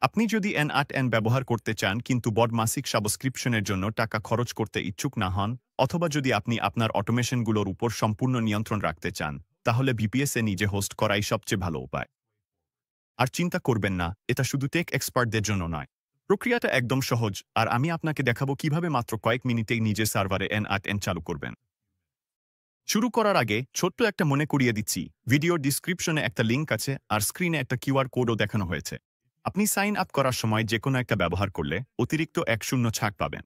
আপনি যদি N8N ব্যবহার করতে চান কিন্তু বড় মাসিক সাবস্ক্রিপশনের জন্য টাকা খরচ করতে ইচ্ছুক না হন, অথবা যদি আপনি আপনার অটোমেশনগুলোর উপর সম্পূর্ণ নিয়ন্ত্রণ রাখতে চান, তাহলে VPS-এ নিজে হোস্ট করাই সবচেয়ে ভালো উপায়। আর চিন্তা করবেন না, এটা শুধু টেক এক্সপার্টদের জন্য নয়। প্রক্রিয়াটা একদম সহজ, আর আমি আপনাকে দেখাবো কিভাবে মাত্র কয়েক মিনিটেই নিজের সার্ভারে N8N চালু করবেন। শুরু করার আগে ছোট্ট একটা মনে করিয়ে দিচ্ছি, ভিডিওর ডিসক্রিপশনে একটা লিঙ্ক আছে আর স্ক্রিনে একটা QR কোডও দেখানো হয়েছে। আপনি সাইন আপ করার সময় যে কোনো একটা ব্যবহার করলে অতিরিক্ত 1 ছাড় পাবেন।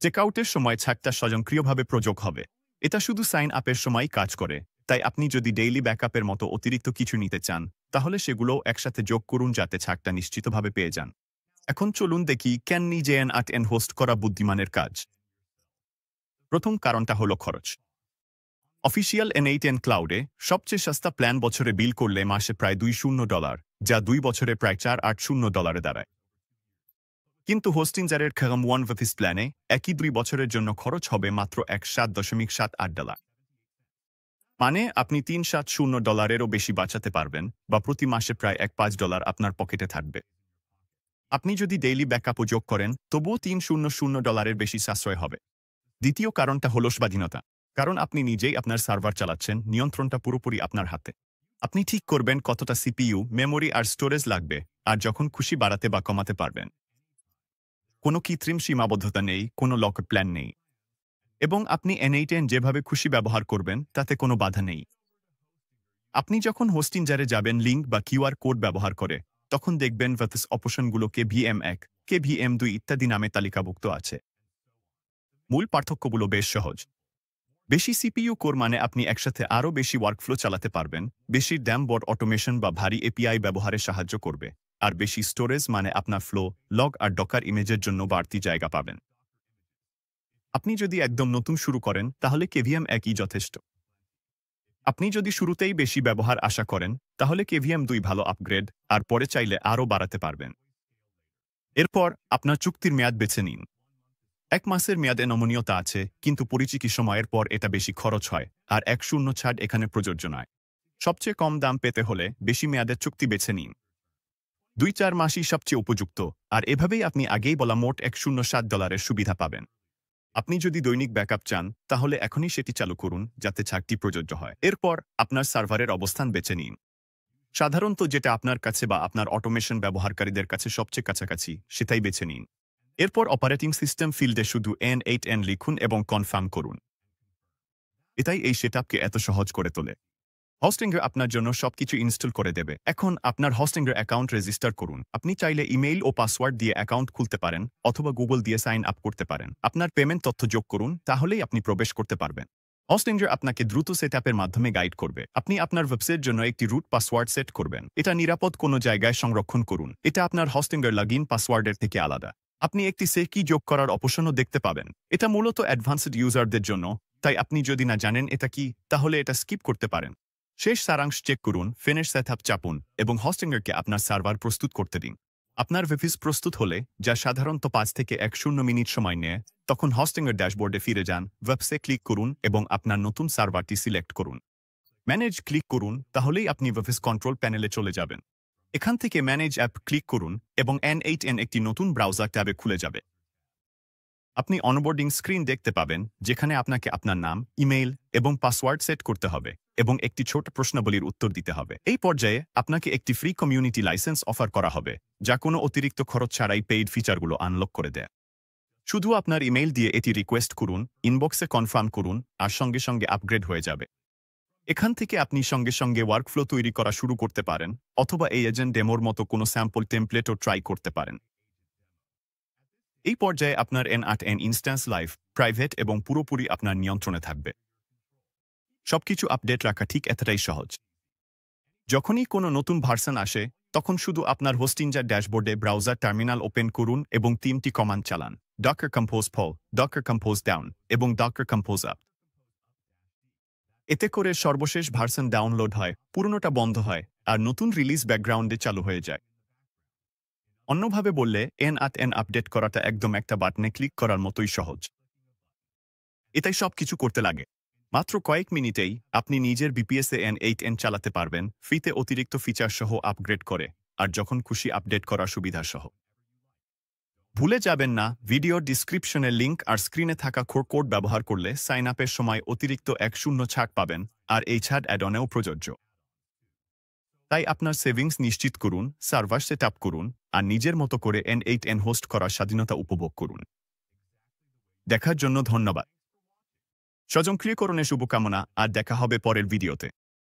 চেকআউটের সময় ছাড়টা স্বয়ংক্রিয়ভাবে প্রযোগ হবে। এটা শুধু সাইন আপের সময়ই কাজ করে, তাই আপনি যদি ডেইলি ব্যাকআপের মতো অতিরিক্ত কিছু নিতে চান, তাহলে সেগুলোও একসাথে যোগ করুন যাতে ছাড়টা নিশ্চিতভাবে পেয়ে যান। এখন চলুন দেখি কেন নিজে N8N হোস্ট করা বুদ্ধিমানের কাজ। প্রথম কারণটা হলো খরচ। অফিসিয়াল N8N ক্লাউডে সবচেয়ে সস্তা প্ল্যান বছরে বিল করলে মাসে প্রায় $200, যা 2 বছরে প্রায় $480 দাঁড়ায়। কিন্তু হোস্টিংজারের খেগম ওয়ান ভেফিস প্ল্যানে একই 2 বছরের জন্য খরচ হবে মাত্র $7.78। মানে আপনি $370 বেশি বাঁচাতে পারবেন, বা প্রতি মাসে প্রায় $5 আপনার পকেটে থাকবে। আপনি যদি ডেইলি ব্যাকআপও যোগ করেন, তবুও $300 বেশি সাশ্রয় হবে। দ্বিতীয় কারণটা হল স্বাধীনতা। কারণ আপনি নিজেই আপনার সার্ভার চালাচ্ছেন, নিয়ন্ত্রণটা পুরোপুরি আপনার হাতে। আপনি ঠিক করবেন কতটা CPU, মেমোরি আর স্টোরেজ লাগবে, আর যখন খুশি বাড়াতে বা কমাতে পারবেন। কোনো কৃত্রিম সীমাবদ্ধতা নেই, কোনো লক প্ল্যান নেই। এবং আপনি N8N যেভাবে খুশি ব্যবহার করবেন তাতে কোনো বাধা নেই। আপনি যখন হোস্টিংজারে যাবেন লিঙ্ক বা QR কোড ব্যবহার করে, তখন দেখবেন ভেফিস অপশনগুলো KVM1, KVM2 ইত্যাদি নামে তালিকাভুক্ত আছে। মূল পার্থক্যগুলো বেশ সহজ। বেশি CPU কোর মানে আপনি একসাথে আরও বেশি ওয়ার্কফ্লো চালাতে পারবেন, বেশি ড্যামবোর্ড অটোমেশন বা ভারী API ব্যবহারে সাহায্য করবে, আর বেশি স্টোরেজ মানে আপনার ফ্লো, লগ আর ডকার ইমেজের জন্য বাড়তি জায়গা পাবেন। আপনি যদি একদম নতুন শুরু করেন, তাহলে KVM1ই যথেষ্ট। আপনি যদি শুরুতেই বেশি ব্যবহার আশা করেন, তাহলে KVM2 ভালো আপগ্রেড, আর পরে চাইলে আরও বাড়াতে পারবেন। এরপর আপনার চুক্তির মেয়াদ বেছে নিন। 1 মাসের মেয়াদে নমনীয়তা আছে, কিন্তু পরিচিতি সময়ের পর এটা বেশি খরচ হয়, আর 1 ছাড় এখানে প্রযোজ্য নয়। সবচেয়ে কম দাম পেতে হলে বেশি মেয়াদের চুক্তি বেছে নিন। 2-4 মাসই সবচেয়ে উপযুক্ত, আর এভাবেই আপনি আগেই বলা মোট $107 সুবিধা পাবেন। আপনি যদি দৈনিক ব্যাকআপ চান, তাহলে এখনই সেটি চালু করুন যাতে ছাড়টি প্রযোজ্য হয়। এরপর আপনার সার্ভারের অবস্থান বেছে নিন। সাধারণত যেটা আপনার কাছে বা আপনার অটোমেশন ব্যবহারকারীদের কাছে সবচেয়ে কাছাকাছি, সেটাই বেছে নিন। এরপর অপারেটিং সিস্টেম ফিল্ডে শুধু N8N লিখুন এবং কনফার্ম করুন। এটাই এই সেটআপকে এত সহজ করে তোলে। হোস্টিংয়ে আপনার জন্য সবকিছু ইনস্টল করে দেবে। এখন আপনার হোস্টিংয়ের অ্যাকাউন্ট রেজিস্টার করুন। আপনি চাইলে ইমেইল ও পাসওয়ার্ড দিয়ে অ্যাকাউন্ট খুলতে পারেন, অথবা গুগল দিয়ে সাইন আপ করতে পারেন। আপনার পেমেন্ট তথ্য যোগ করুন, তাহলেই আপনি প্রবেশ করতে পারবেন। হোস্টিংয়ে আপনাকে দ্রুত সেটআপের মাধ্যমে গাইড করবে। আপনি আপনার ওয়েবসাইটের জন্য একটি রুট পাসওয়ার্ড সেট করবেন। এটা নিরাপদ কোনো জায়গায় সংরক্ষণ করুন। এটা আপনার হোস্টিংয়ের লগইন পাসওয়ার্ডের থেকে আলাদা। আপনি একটি কি যোগ করার অপশনও দেখতে পাবেন। এটা মূলত অ্যাডভান্সড ইউজারদের জন্য, তাই আপনি যদি না জানেন এটা কি, তাহলে এটা স্কিপ করতে পারেন। শেষ সারাংশ চেক করুন, ফিনিশ সেটআপ চাপুন, এবং হোস্টিংয়েরকে আপনার সার্ভার প্রস্তুত করতে দিন। আপনার ভেফিস প্রস্তুত হলে, যা সাধারণত 5 থেকে 10 মিনিট সময় নেয়, তখন হোস্টিংয়ের ড্যাশবোর্ডে ফিরে যান, ওয়েবসে ক্লিক করুন এবং আপনার নতুন সার্ভারটি সিলেক্ট করুন। ম্যানেজ ক্লিক করুন, তাহলেই আপনি ভেফিস কন্ট্রোল প্যানেলে চলে যাবেন। এখান থেকে ম্যানেজ অ্যাপ ক্লিক করুন এবং N8N একটি নতুন ব্রাউজার ট্যাবে খুলে যাবে। আপনি অনবোর্ডিং স্ক্রিন দেখতে পাবেন, যেখানে আপনাকে আপনার নাম, ইমেইল এবং পাসওয়ার্ড সেট করতে হবে, এবং একটি ছোট প্রশ্নাবলীর উত্তর দিতে হবে। এই পর্যায়ে আপনাকে একটি ফ্রি কমিউনিটি লাইসেন্স অফার করা হবে, যা কোনো অতিরিক্ত খরচ ছাড়াই পেইড ফিচারগুলো আনলক করে দেয়। শুধু আপনার ইমেইল দিয়ে এটি রিকোয়েস্ট করুন, ইনবক্সে কনফার্ম করুন, আর সঙ্গে সঙ্গে আপগ্রেড হয়ে যাবে। এখান থেকে আপনি সঙ্গে সঙ্গে ওয়ার্কফ্লো তৈরি করা শুরু করতে পারেন, অথবা এই এজেন্ট ডেমোর মতো কোনো স্যাম্পল টেমপ্লেটও ট্রাই করতে পারেন। এই পর্যায়ে আপনার N8N ইনস্ট্যান্স লাইভ, প্রাইভেট এবং পুরোপুরি আপনার নিয়ন্ত্রণে থাকবে। সবকিছু আপডেট রাখা ঠিক এতটাই সহজ। যখনই কোনো নতুন ভার্সন আসে, তখন শুধু আপনার হোস্টিংয়ের ড্যাশবোর্ডে ব্রাউজার টার্মিনাল ওপেন করুন এবং 3টি কমান্ড চালান: docker compose pull, docker compose down এবং docker compose up। এতে করে সর্বশেষ ভার্সন ডাউনলোড হয়, পুরনোটা বন্ধ হয়, আর নতুন রিলিজ ব্যাকগ্রাউন্ডে চালু হয়ে যায়। অন্যভাবে বললে, N8N আপডেট করাটা একদম একটা বাটনে ক্লিক করার মতোই সহজ। এটাই সব কিছু করতে লাগে। মাত্র কয়েক মিনিটেই আপনি নিজের VPS-এ N8N চালাতে পারবেন, ফ্রিতে অতিরিক্ত ফিচার সহ আপগ্রেড করে, আর যখন খুশি আপডেট করার সুবিধা সহ। ভুলে যাবেন না, ভিডিও ডিসক্রিপশনে লিঙ্ক আর স্ক্রিনে থাকা কোড ব্যবহার করলে সাইন আপের সময় অতিরিক্ত 1 ছাড় পাবেন, আর এই ছাড় অ্যাড-অনেও প্রযোজ্য। তাই আপনার সেভিংস নিশ্চিত করুন, সার্ভার সেট আপ করুন, আর নিজের মতো করে N8N হোস্ট করার স্বাধীনতা উপভোগ করুন। দেখার জন্য ধন্যবাদ। স্বয়ংক্রিয়করণে শুভকামনা, আর দেখা হবে পরের ভিডিওতে।